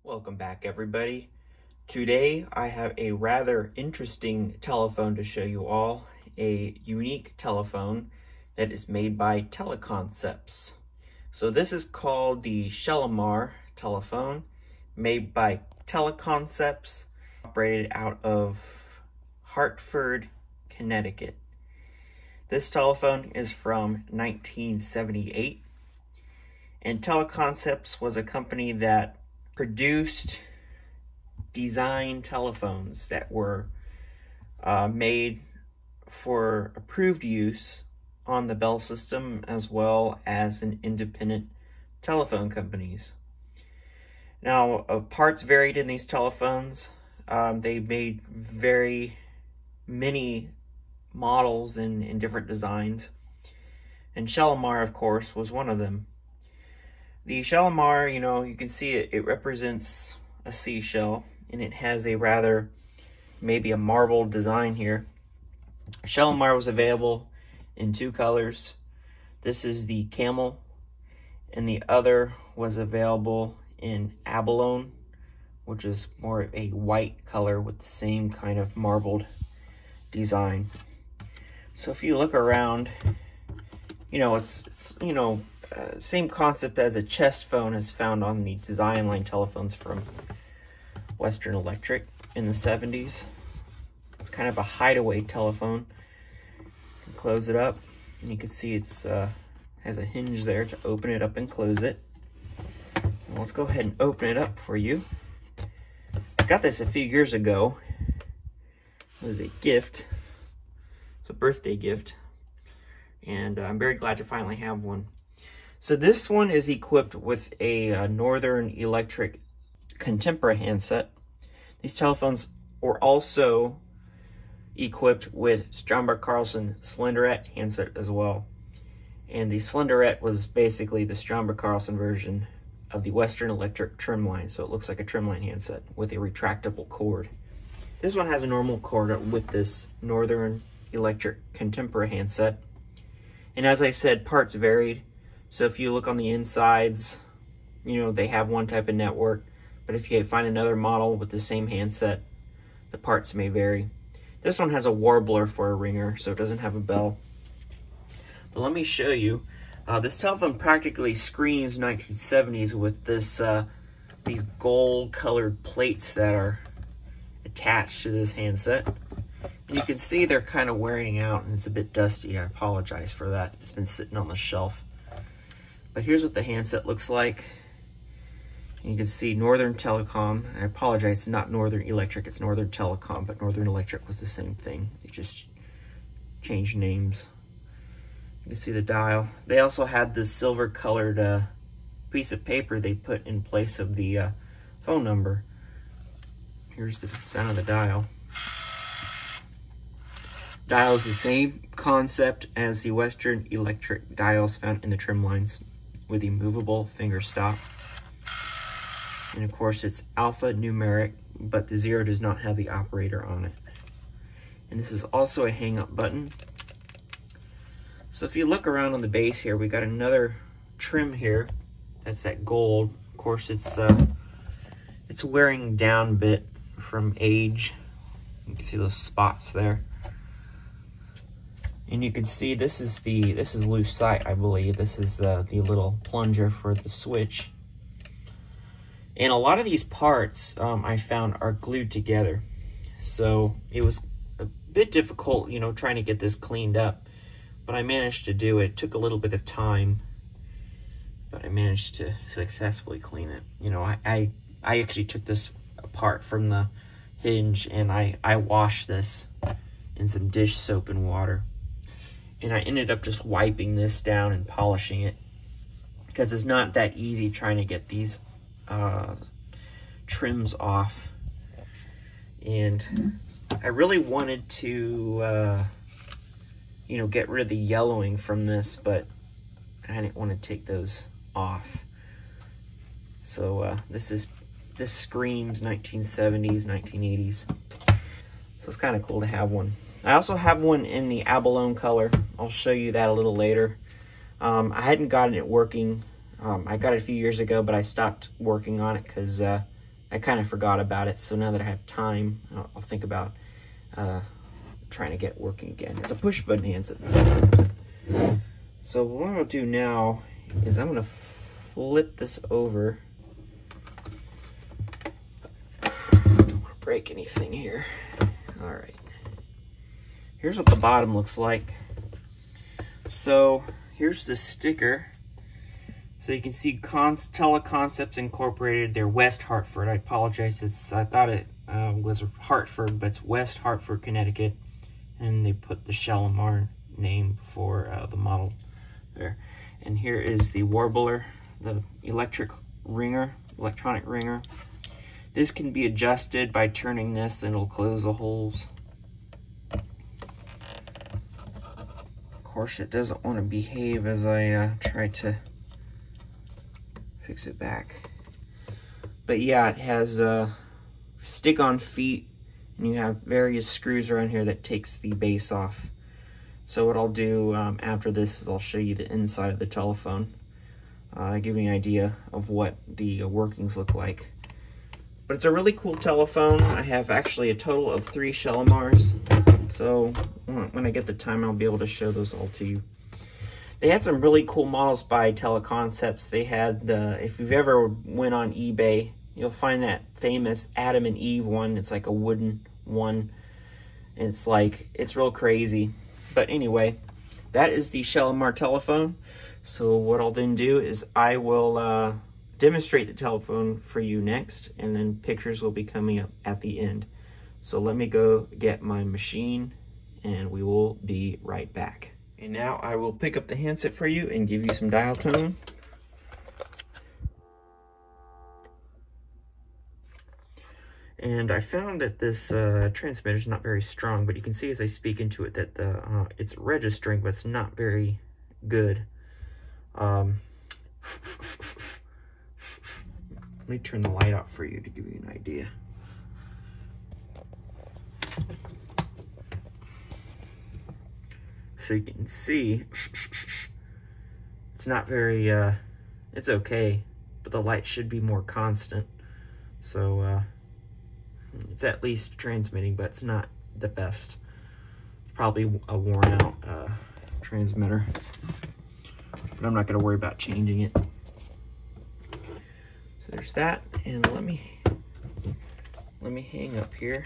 Welcome back, everybody. Today I have a rather interesting telephone to show you all, a unique telephone that is made by Teleconcepts. So this is called the Shellamar telephone, made by Teleconcepts, operated out of Hartford, Connecticut. This telephone is from 1978, and Teleconcepts was a company that produced design telephones that were made for approved use on the Bell system as well as in independent telephone companies. Now, parts varied in these telephones. They made very many models in different designs, and Shellamar, of course, was one of them. The Shellamar, you can see it represents a seashell, and it has a rather, maybe a marble design here. Shellamar was available in two colors. This is the camel, and the other was available in abalone, which is more of a white color with the same kind of marbled design. So if you look around, it's same concept as a chest phone is found on the design line telephones from Western Electric in the 70s. Kind of a hideaway telephone. You can close it up, and you can see it's has a hinge there to open it up and close it. Well, let's go ahead and open it up for you. I got this a few years ago. It was a gift. It's a birthday gift, and I'm very glad to finally have one. So this one is equipped with a Northern Electric Contemporary handset. These telephones were also equipped with Stromberg-Carlson Slenderette handset as well. And the Slenderette was basically the Stromberg-Carlson version of the Western Electric trim line. So it looks like a trim line handset with a retractable cord. This one has a normal cord with this Northern Electric Contemporary handset. And as I said, parts varied. So if you look on the insides, they have one type of network, but if you find another model with the same handset, the parts may vary. This one has a warbler for a ringer, so it doesn't have a bell. But let me show you. This telephone practically screams 1970s with this these gold-colored plates that are attached to this handset. And you can see they're kind of wearing out, and it's a bit dusty. I apologize for that. It's been sitting on the shelf. But here's what the handset looks like. And you can see Northern Telecom. I apologize, it's not Northern Electric, it's Northern Telecom, but Northern Electric was the same thing. They just changed names. You can see the dial. They also had this silver colored piece of paper they put in place of the phone number. Here's the sound of the dial. Dial is the same concept as the Western Electric dials found in the trim lines, with a movable finger stop. And of course it's alphanumeric, but the 0 does not have the operator on it. And this is also a hang up button. So if you look around on the base here, we got another trim here. That's that gold. Of course it's wearing down a bit from age. You can see those spots there. And you can see this is loose sight, I believe. This is the little plunger for the switch. And a lot of these parts I found are glued together. So it was a bit difficult, trying to get this cleaned up. But I managed to do it. It took a little bit of time, but I managed to successfully clean it. I actually took this apart from the hinge, and I washed this in some dish soap and water. And I ended up just wiping this down and polishing it, because it's not that easy trying to get these trims off. And I really wanted to, get rid of the yellowing from this, but I didn't want to take those off. So this screams 1970s, 1980s. So it's kind of cool to have one. I also have one in the abalone color. I'll show you that a little later. I hadn't gotten it working. I got it a few years ago, but I stopped working on it because I kind of forgot about it. So now that I have time, I'll think about trying to get it working again. It's a push button handset this time. So what I'll do now is I'm going to flip this over. Don't want to break anything here. All right. Here's what the bottom looks like. So here's the sticker. So you can see Teleconcepts Incorporated. They're West Hartford. I apologize. I thought it was Hartford, but it's West Hartford, Connecticut. And they put the Shellamar name before the model there. And here is the warbler, the electronic ringer. This can be adjusted by turning this and it'll close the holes. Of course, it doesn't want to behave as I try to fix it back. But yeah, it has stick-on feet, and you have various screws around here that takes the base off. So what I'll do after this is I'll show you the inside of the telephone, give you an idea of what the workings look like. But it's a really cool telephone. I have actually a total of 3 Shellamars. So when I get the time, I'll be able to show those all to you. They had some really cool models by Teleconcepts. They had if you've ever went on eBay, you'll find that famous Adam and Eve one. It's like a wooden one. And it's real crazy. But anyway, that is the Shellamar telephone. So what I'll then do is I will demonstrate the telephone for you next, and then pictures will be coming up at the end. So let me go get my machine and we will be right back. And now I will pick up the handset for you and give you some dial tone. And I found that this transmitter is not very strong, but you can see as I speak into it that it's registering, but it's not very good. Let me turn the light out for you to give you an idea. So you can see it's not very, it's okay, but the light should be more constant. So it's at least transmitting, but it's not the best. It's probably a worn out transmitter, but I'm not going to worry about changing it. So there's that, and let me hang up here.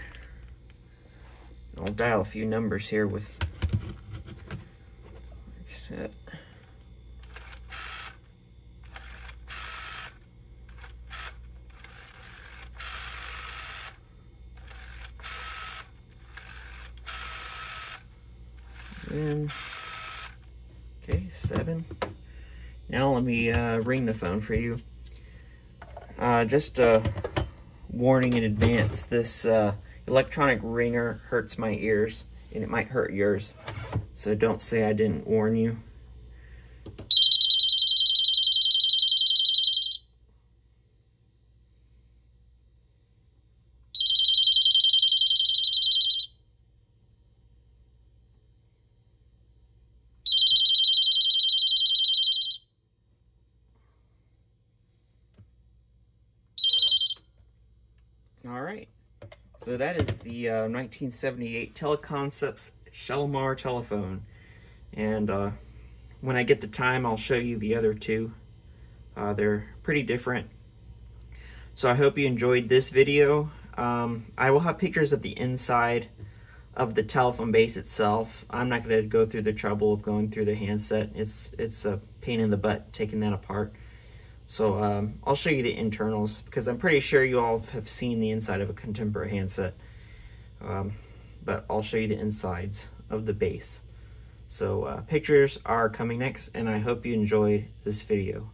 I'll dial a few numbers here with set. And okay, 7. Now let me ring the phone for you. Just a warning in advance, this electronic ringer hurts my ears, and it might hurt yours. So don't say I didn't warn you. All right, so that is the 1978 Teleconcepts Shellamar telephone, and when I get the time, I'll show you the other two. They're pretty different. So I hope you enjoyed this video. I will have pictures of the inside of the telephone base itself. I'm not going to go through the trouble of going through the handset. It's a pain in the butt taking that apart. So I'll show you the internals, because I'm pretty sure you all have seen the inside of a contemporary handset. But I'll show you the insides of the base. So pictures are coming next, and I hope you enjoyed this video.